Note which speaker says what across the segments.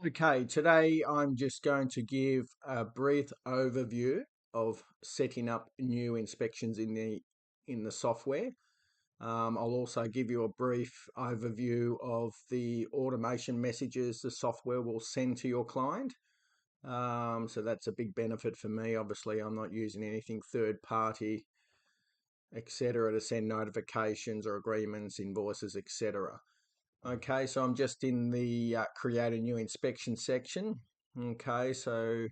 Speaker 1: Okay, today I'm just going to give a brief overview of setting up new inspections in the software. I'll also give you a brief overview of the automation messages the software will send to your client. So that's a big benefit for me. Obviously, I'm not using anything third party, etc., to send notifications or agreements, invoices, etc. Okay, so I'm just in the create a new inspection section. Okay, so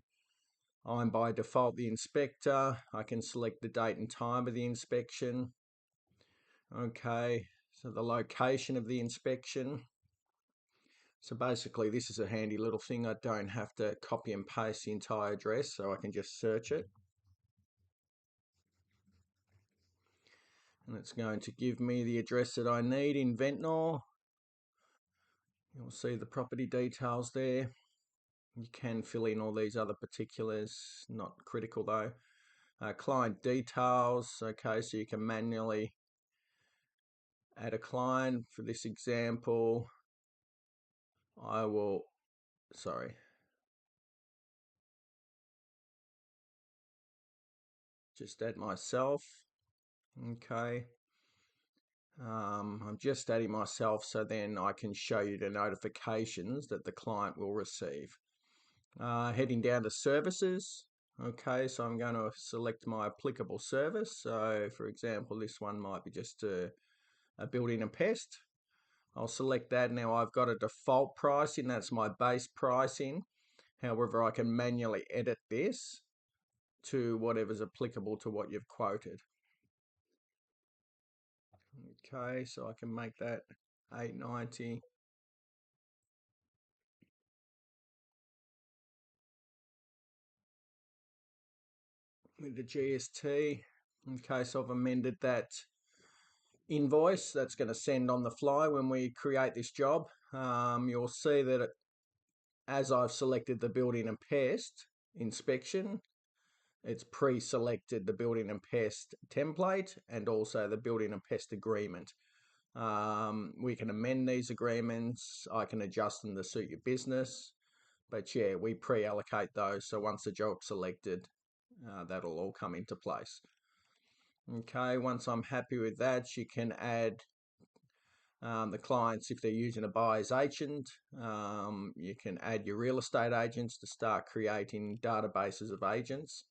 Speaker 1: I'm by default the inspector. I can select the date and time of the inspection. Okay, so the location of the inspection. So basically this is a handy little thing. I don't have to copy and paste the entire address, so I can just search it. And it's going to give me the address that I need in Ventnor. You'll see the property details there. You can fill in all these other particulars, not critical though. Client details, okay, so you can manually add a client. For this example, I will, just add myself, okay. I'm just adding myself so then I can show you the notifications that the client will receive. Heading down to services, okay, so I'm going to select my applicable service. So for example, this one might be just a building and pest. I'll select that. Now I've got a default pricing, that's my base pricing. However, I can manually edit this to whatever's applicable to what you've quoted. Okay, so I can make that 890. With the GST. Okay, so I've amended that invoice that's going to send on the fly when we create this job. You'll see that as I've selected the building and pest inspection, it's pre-selected the building and pest template and also the building and pest agreement. We can amend these agreements. I can adjust them to suit your business. But yeah, we pre-allocate those. So once the job's selected, that'll all come into place. Okay, once I'm happy with that, you can add the clients if they're using a buyer's agent. You can add your real estate agents to start creating databases of agents.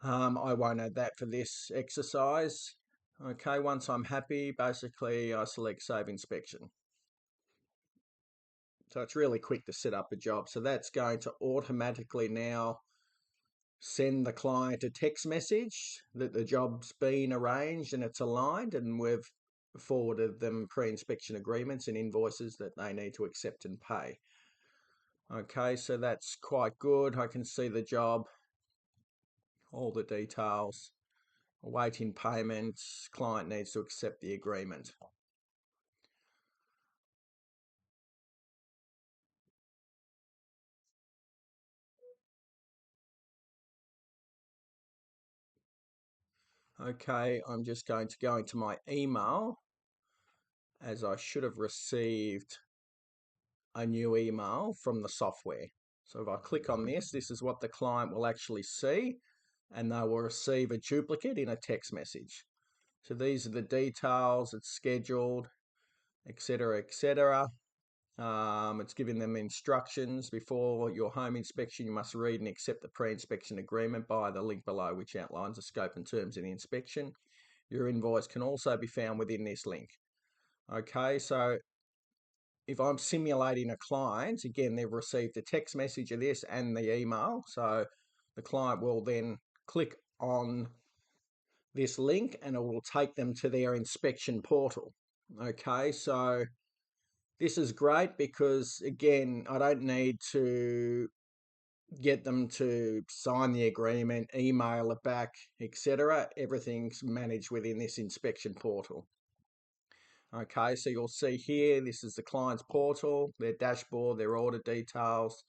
Speaker 1: I won't add that for this exercise. Okay, once I'm happy, basically I select Save Inspection. So it's really quick to set up a job. So that's going to automatically now send the client a text message that the job's been arranged and it's aligned, and we've forwarded them pre-inspection agreements and invoices that they need to accept and pay. Okay, so that's quite good. I can see the job, all the details, awaiting payment, client needs to accept the agreement. Okay, I'm just going to go into my email, as I should have received a new email from the software. So if I click on this, this is what the client will actually see, and they will receive a duplicate in a text message. So these are the details, it's scheduled, etc., etc. It's giving them instructions. Before your home inspection, you must read and accept the pre-inspection agreement by the link below, which outlines the scope and terms of the inspection. Your invoice can also be found within this link. Okay, so if I'm simulating a client, again, they've received the text message of this and the email. So the client will then click on this link and it will take them to their inspection portal. Okay, so this is great because, again, I don't need to get them to sign the agreement, email it back, etc. Everything's managed within this inspection portal. Okay, so you'll see here, this is the client's portal, their dashboard, their order details,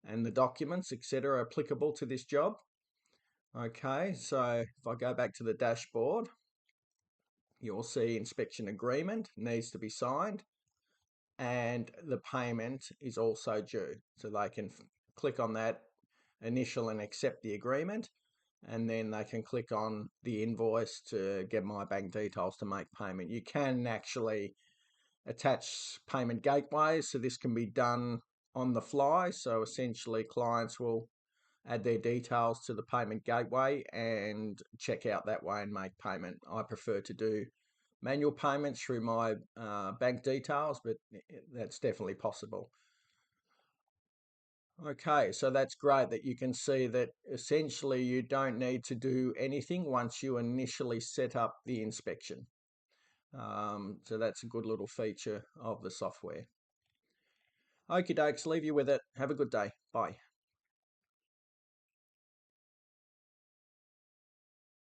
Speaker 1: and the documents, etc. are applicable to this job. Okay, so if I go back to the dashboard, you'll see inspection agreement needs to be signed, and the payment is also due. So they can click on that, initial and accept the agreement, and then they can click on the invoice to get my bank details to make payment. You can actually attach payment gateways, so this can be done on the fly. So essentially clients will add their details to the payment gateway and check out that way and make payment. I prefer to do manual payments through my bank details, but that's definitely possible. Okay, so that's great that you can see that essentially you don't need to do anything once you initially set up the inspection. So that's a good little feature of the software. Okie dokes, leave you with it. Have a good day. Bye.